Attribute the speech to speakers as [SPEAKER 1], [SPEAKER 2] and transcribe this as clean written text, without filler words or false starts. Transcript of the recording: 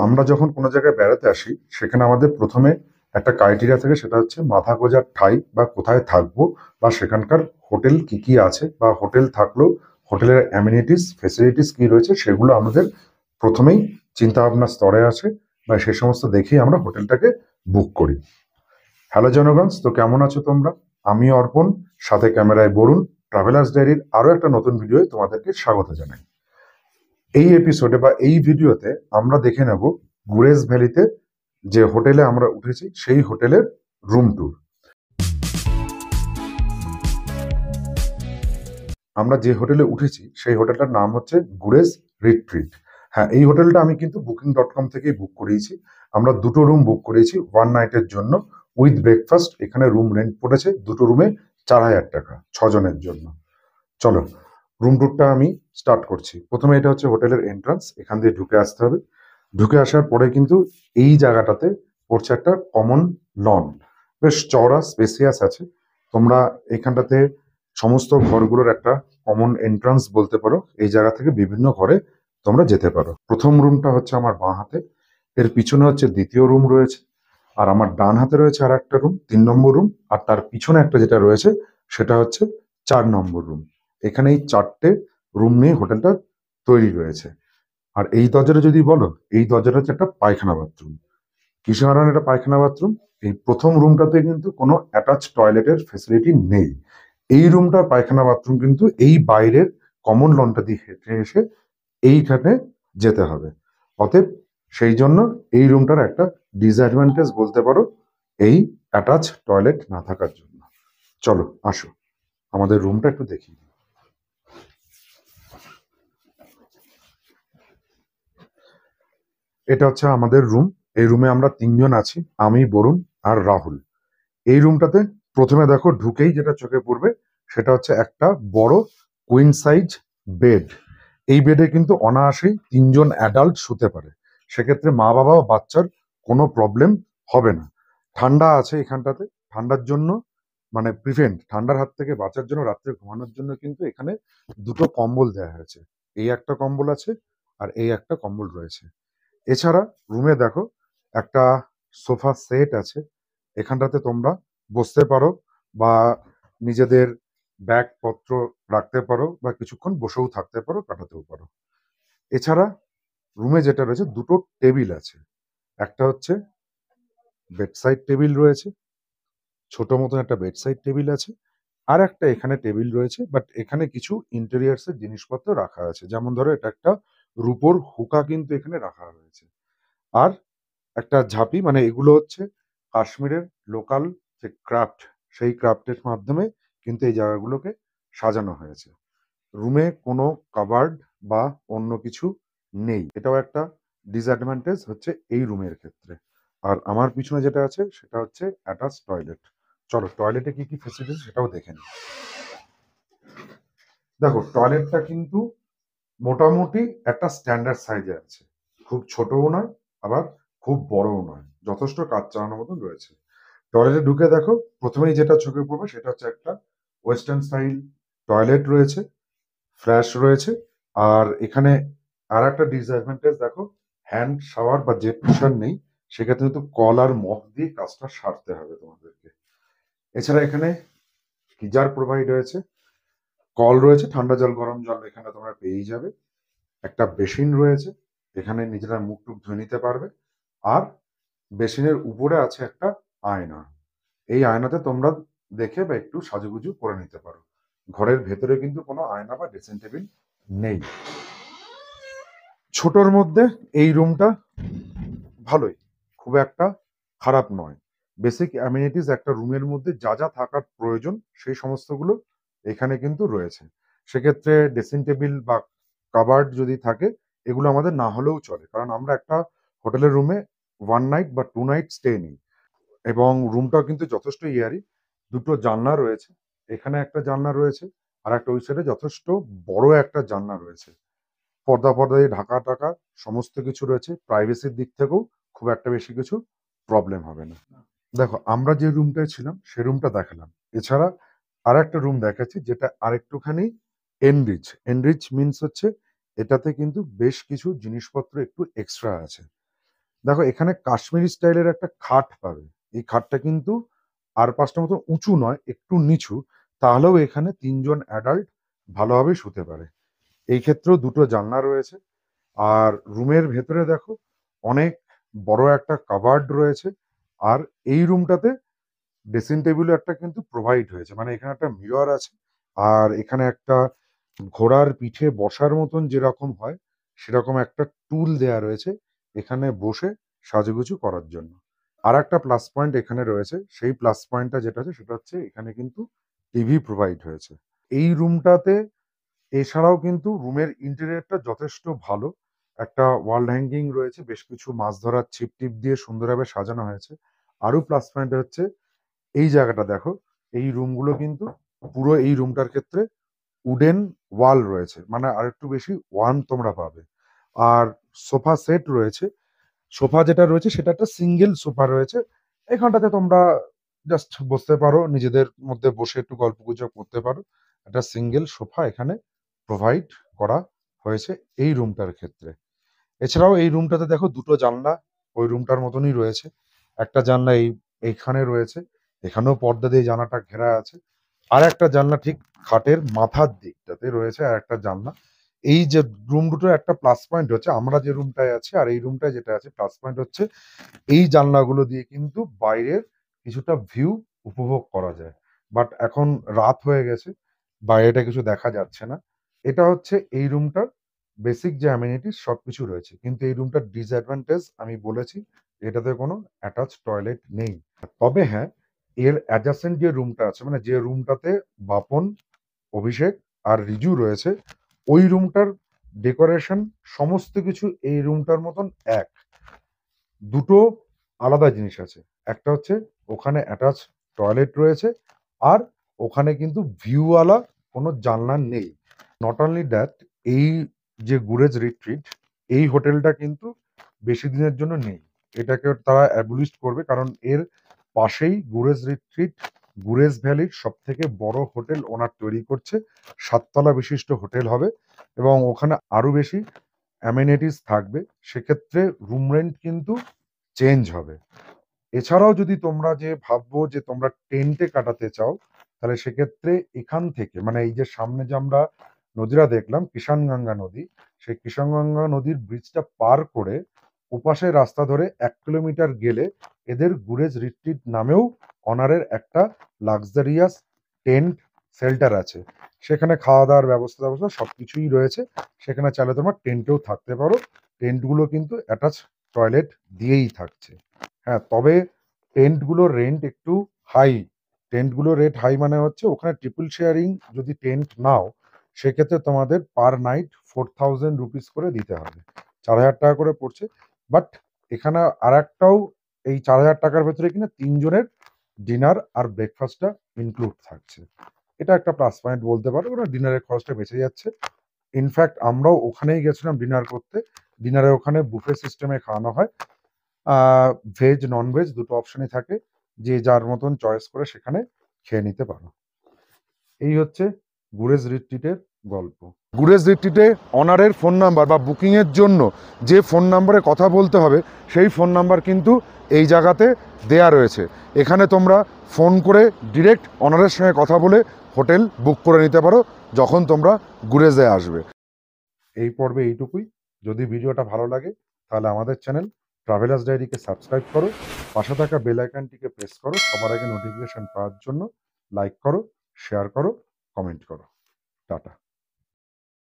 [SPEAKER 1] আমরা যখন কোনো জায়গায় বেড়াতে আসি সেখানে আমাদের প্রথমে একটা ক্রাইটেরিয়া থাকে, সেটা হচ্ছে মাথা গোঁজার ঠাঁই বা কোথায় থাকবো বা সেখানকার হোটেল কি কি আছে বা হোটেল থাকলেও হোটেলের অ্যামিনিটিস ফেসিলিটিস কি রয়েছে সেগুলো আমাদের প্রথমেই চিন্তা ভাবনার স্তরে আসে বা সে সমস্ত দেখেই আমরা হোটেলটাকে বুক করি। হ্যালো জনগণ, তো কেমন আছো তোমরা? আমি অর্পণ, সাথে ক্যামেরায় বরুণ। ট্রাভেলার্স ডায়েরির আরো একটা নতুন ভিডিওয়ে তোমাদেরকে স্বাগত জানাই। এই এপিসোডে বা এই ভিডিওতে আমরা দেখে নেব গুরেজ ভ্যালিতে যে হোটেলে আমরা উঠেছি সেই হোটেলের রুম ট্যুর। আমরা যে হোটেলে উঠেছি সেই হোটেলটার নাম হচ্ছে গুরেজ রিট্রিট। হ্যাঁ, এই হোটেলটা আমি কিন্তু বুকিং.com থেকেই বুক করিয়েছি। আমরা দুটো রুম বুক করেছি ওয়ান নাইটের জন্য উইথ ব্রেকফাস্ট। এখানে রুম রেন্ট পড়েছে দুটো রুমে 4,000 টাকা, 6 জনের জন্য। চলো রুম ট্যুরটা আমি স্টার্ট করছি। প্রথমে এটা হচ্ছে হোটেলের এন্ট্রান্স, এখান দিয়ে ঢুকে আসতে হবে। ঢুকে আসার পরে কিন্তু এই জায়গাটাতে পড়ছে একটা কমন লন, বেশ চওড়া স্পেসিয়াস আছে। তোমরা এখানটাতে সমস্ত ঘরগুলোর একটা কমন এন্ট্রান্স বলতে পারো। এই জায়গা থেকে বিভিন্ন ঘরে তোমরা যেতে পারো। প্রথম রুমটা হচ্ছে আমার বাঁ হাতে, এর পিছনে হচ্ছে দ্বিতীয় রুম রয়েছে, আর আমার ডান হাতে রয়েছে আর একটা রুম, 3 নম্বর রুম, আর তার পিছনে একটা যেটা রয়েছে সেটা হচ্ছে 4 নম্বর রুম। এখানে এই 4টে রুম নিয়ে হোটেলটা তৈরি রয়েছে। আর এই দরজাটা যদি বলো, এই দরজাটা হচ্ছে একটা পায়খানা বাথরুম। কিসের কারণে এটা পায়খানা বাথরুম? এই প্রথম রুমটাতে কিন্তু কোনো অ্যাটাচ টয়লেটের ফেসিলিটি নেই। এই রুমটার পায়খানা বাথরুম কিন্তু এই বাইরের কমন লনটা দিয়ে হেঁটে এসে এইখানে যেতে হবে। অতএব সেই জন্য এই রুমটার একটা ডিসঅ্যাডভান্টেজ বলতে পারো, এই অ্যাটাচ টয়লেট না থাকার জন্য। চলো আসো আমাদের রুমটা একটু দেখি। এটা হচ্ছে আমাদের রুম। এই রুমে আমরা 3 জন আছি, আমি, বরুণ আর রাহুল। এই রুমটাতে প্রথমে দেখো ঢুকেই যেটা চোখে পড়বে সেটা হচ্ছে একটা বড় কুইন সাইজ বেড। এই বেডে কিন্তু অনায়াসেই 3 জন অ্যাডাল্ট শুতে পারে। সেক্ষেত্রে মা বাবা ও বাচ্চার কোনো প্রবলেম হবে না। ঠান্ডা আছে এখানটাতে, ঠান্ডার জন্য মানে ঠান্ডার হাত থেকে বাঁচার জন্য রাত্রে ঘুমানোর জন্য কিন্তু এখানে দুটো কম্বল দেওয়া হয়েছে। এই একটা কম্বল আছে আর এই একটা কম্বল রয়েছে। এছাড়া রুমে দেখো একটা সোফা সেট আছে। এখানটাতে তোমরা বসতে পারো বা নিজেদের ব্যাগপত্র রাখতে পারো বা কিছুক্ষণ বসেও থাকতে পারো, কাটাতেও পারো। এছাড়া রুমে যেটা রয়েছে দুটো টেবিল আছে। একটা হচ্ছে বেডসাইড টেবিল রয়েছে, ছোট মতন একটা বেডসাইড টেবিল আছে। আর একটা এখানে টেবিল রয়েছে, বাট এখানে কিছু ইন্টেরিয়ার্স এর জিনিসপত্র রাখা আছে। যেমন ধরো এটা একটা রূপোর হুকা কিন্তু এখানে রাখা হয়েছে। আর একটা ঝাঁপি, মানে এগুলো হচ্ছে কাশ্মীরের লোকাল যে ক্রাফট, সেই ক্রাফটের মাধ্যমে কিন্তু এই জায়গাগুলোকে সাজানো হয়েছে। রুমে কোনো কাবার্ড বা অন্য কিছু নেই, এটাও একটা ডিসঅ্যাডভান্টেজ হচ্ছে এই রুমের ক্ষেত্রে। আর আমার পিছনে যেটা আছে সেটা হচ্ছে অ্যাটাচ টয়লেট। চলো টয়লেটে কি কি ফেসিলিটি সেটাও দেখে নিই। দেখো টয়লেটটা কিন্তু মোটামুটি একটা স্ট্যান্ডার্ড সাইজে আছে, খুব ছোটও নয় আবার খুব বড়ও নয়, যথেষ্ট কাজ চালানোর মতন রয়েছে। টয়লেটে ঢুকে দেখো প্রথমেই যেটা চোখে পড়বে সেটা হচ্ছে একটা ওয়েস্টার্ন স্টাইল টয়লেট রয়েছে, ফ্ল্যাশ রয়েছে। আর এখানে আর একটা ডিসঅ্যাডভান্টেজ দেখো, হ্যান্ড শাওয়ার বা জেট ওয়াশার নেই। সেক্ষেত্রে কিন্তু কল আর মগ দিয়ে কাজটা সারতে হবে তোমাদেরকে। এছাড়া এখানে গিজার প্রোভাইড হয়েছে, কল রয়েছে, ঠান্ডা জল গরম জল এখানে তোমরা পেয়েই যাবে। একটা বেসিন রয়েছে, এখানে নিজেরা মুখ টুক ধুয়ে নিতে পারবে। আর বেসিনের উপরে আছে একটা আয়না, এই আয়নাতে তোমরা দেখে বা একটু সাজুগুজু করে নিতে পারো। ঘরের ভেতরে কিন্তু কোনো আয়না বা ড্রেসিং টেবিল নেই। ছোটর মধ্যে এই রুমটা ভালোই, খুব একটা খারাপ নয়। বেসিক অ্যামিনিটিস একটা রুমের মধ্যে যা যা থাকার প্রয়োজন সেই সমস্তগুলো এখানে কিন্তু রয়েছে। সেক্ষেত্রে ড্রেসিং টেবিল বা কাবার্ড যদি থাকে এগুলো আমাদের না হলেও চলে, কারণ আমরা একটা হোটেলের রুমে ওয়ান নাইট বা 2 নাইট স্টে নিই। এবং রুমটাও কিন্তু যথেষ্ট এয়ারি। দুটো জানলা রয়েছে, এখানে একটা জানলা রয়েছে আর একটা ওই সাইডে যথেষ্ট বড় একটা জানলা রয়েছে। পর্দা ফর্দা দিয়ে ঢাকা টাকা সমস্ত কিছু রয়েছে। প্রাইভেসির দিক থেকেও খুব একটা বেশি কিছু প্রবলেম হবে না। দেখো আমরা যে রুমটায় ছিলাম সে রুমটা দেখালাম, এছাড়া আর একটা রুম দেখাচ্ছি যেটা আরেকটুখানি এনরিচ। এনরিচ মিনস হচ্ছে এটাতে কিন্তু বেশ কিছু জিনিসপত্র একটু এক্সট্রা আছে। দেখো এখানে কাশ্মীরি স্টাইলের একটা খাট পাবে। এই খাটটা কিন্তু আর ৫টার মতো উঁচু নয়, একটু নিচু। তাহলেও এখানে ৩ জন অ্যাডাল্ট ভালোভাবে শুতে পারে। এই ক্ষেত্রেও ২টো জানলা রয়েছে। আর রুমের ভেতরে দেখো অনেক বড় একটা কাবার্ড রয়েছে। আর এই রুমটাতে ড্রেসিং টেবিলও একটা কিন্তু প্রোভাইড হয়েছে। মানে এখানে একটা মিরর আছে। আর এখানে একটা ঘোড়ার পিঠে বসার মতন যেরকম হয়, সেরকম একটা টুল দেয়া রয়েছে এখানে বসে সাজুগুজু করার জন্য। আরেকটা প্লাস পয়েন্ট এখানে রয়েছে। সেই প্লাস পয়েন্টটা যেটা আছে সেটা হচ্ছে এখানে কিন্তু টিভি প্রোভাইড হয়েছে। এই রুমটাতে এছাড়াও কিন্তু রুমের ইন্টেরিয়রটা যথেষ্ট ভালো। একটা ওয়াল হ্যাঙ্গিং রয়েছে, বেশ কিছু মাছ ধরার ছিপ-টিপ দিয়ে সুন্দরভাবে সাজানো হয়েছে। আরো প্লাস পয়েন্ট হচ্ছে এই জায়গাটা দেখো, এই রুমগুলো কিন্তু পুরো এই রুমটার ক্ষেত্রে উডেন ওয়াল রয়েছে। মানে আরেকটু বেশি ওয়ার্ম তোমরা পাবে। আর সোফা সেট রয়েছে। সোফা যেটা রয়েছে সেটা একটা সিঙ্গেল সোফা রয়েছে। এখানটাতে তোমরা জাস্ট বসতে পারো, নিজেদের মধ্যে বসে একটু গল্পগুজব করতে পারো। একটা সিঙ্গেল সোফা এখানে প্রোভাইড করা হয়েছে এই রুমটার ক্ষেত্রে। এছাড়াও এই রুমটাতে দেখো ২টো জানলা ওই রুমটার মতনই রয়েছে। একটা জানলা এইখানে রয়েছে। এখানেও পর্দা দিয়ে জানালাটা ঘেরা আছে। আরেকটা জানলা ঠিক খাটের মাথার দিকটাতে রয়েছে আরেকটা জানলা। এই যে রুম দুটোর একটা প্লাস পয়েন্ট হচ্ছে আমরা যে রুমটায় আছি আর এই রুমটায় যেটা আছে প্লাস পয়েন্ট হচ্ছে এই জানলাগুলো দিয়ে কিন্তু বাইরের কিছুটা ভিউ উপভোগ করা যায়। বাট এখন রাত হয়ে গেছে, বাইরেটা কিছু দেখা যাচ্ছে না। এটা হচ্ছে এই রুমটার বেসিক যে অ্যামেনিটিস সবকিছু রয়েছে। কিন্তু এই রুমটার ডিসঅ্যাডভান্টেজ আমি বলেছি, এটাতে কোনো অ্যাটাচ টয়লেট নেই। তবে হ্যাঁ, এর অ্যাডজাসেন্ট যে রুমটা আছে মানে যে রুমটাতে বাপন, অভিষেক আর রিজু রয়েছে, ওই রুমটার ডেকোরেশন সমস্ত কিছু এই রুমটার মতন এক। দুটো আলাদা জিনিস আছে। একটা হচ্ছে ওখানে অ্যাটাচ টয়লেট রয়েছে। আর ওখানে কিন্তু ভিউওয়ালা কোনো জানলা নেই। নট অনলি দ্যাট, এই যে গুরেজ রিট্রিট, এই হোটেলটা কিন্তু বেশি দিনের জন্য নেই। এটাকে তারা অ্যাবলিশ করবে, কারণ এর পাশেই গুরেজ রিট্রিট গুরেজ ভ্যালির সবথেকে বড় হোটেল ওনার তৈরি করছে। ৭ তলা বিশিষ্ট হোটেল হবে এবং ওখানে আরো বেশি অ্যামেনিটিস থাকবে। সেক্ষেত্রে রুম রেন্ট কিন্তু চেঞ্জ হবে। এছাড়াও যদি তোমরা যে ভাববো যে তোমরা টেন্টে কাটাতে চাও, তাহলে সেক্ষেত্রে এখান থেকে মানে এই যে সামনে যে আমরা নদীটা দেখলাম কিষানগঙ্গা নদী, সেই কিষানগঙ্গা নদীর ব্রিজটা পার করে ওপাশের রাস্তা ধরে ১ কিলোমিটার গেলে এদের গুরেজ রিট্রিট নামেও অনারের একটা লাক্সারিয়াস টেন্ট শেল্টার আছে। সেখানে খাওয়া-দাওয়ার ব্যবস্থা সবকিছুই রয়েছে। সেখানে চাইলে তোমরা টেন্টেও থাকতে পারো। টেন্টগুলো কিন্তু অ্যাটাচ টয়লেট দিয়েই থাকছে। হ্যাঁ, তবে টেন্টগুলোর রেন্ট একটু হাই। টেন্টগুলোর রেট হাই মানে হচ্ছে ওখানে ট্রিপল শেয়ারিং যদি টেন্ট নাও, সেক্ষেত্রে তোমাদের পার নাইট 4000 রুপিস করে দিতে হবে। ৪,০০০ টাকা করে পড়ছে। বাট এখানে আরেকটাও এই ৪,০০০ টাকার ভেতরে কিনা ৩ জনের ডিনার আর ব্রেকফাস্টটা ইনক্লুড থাকছে। এটা একটা প্লাস পয়েন্ট বলতে পারো। কারণ ডিনারের খরচটা বেঁচে যাচ্ছে। ইনফ্যাক্ট আমরাও ওখানেই গেছিলাম ডিনার করতে। ডিনারে ওখানে বুফে সিস্টেমে খাওয়ানো হয়। আ ভেজ, নন-ভেজ ২ টো অপশনই থাকে। যে যার মতন চয়েস করে সেখানে খেয়ে নিতে পারো। এই হচ্ছে গুরেজ রিট্রিটের গল্প। গুরেজ রিট্রিটে অনারের ফোন নাম্বার বা বুকিং এর জন্য যে ফোন নাম্বারে কথা বলতে হবে, সেই ফোন নাম্বার কিন্তু এই জায়গাতে দেয়া রয়েছে। এখানে তোমরা ফোন করে ডিরেক্ট অনারের সঙ্গে কথা বলে হোটেল বুক করে নিতে পারো যখন তোমরা গুরেজে আসবে। এই পর্বে এইটুকুই। যদি ভিডিওটা ভালো লাগে তাহলে আমাদের চ্যানেল ট্রাভেলার্স ডায়েরিকে সাবস্ক্রাইব করো, পাশে থাকা বেল আইকনটিকে প্রেস করো সবার আগে নোটিফিকেশন পাওয়ার জন্য। লাইক করো, শেয়ার করো, কমেন্ট করো। টাটা।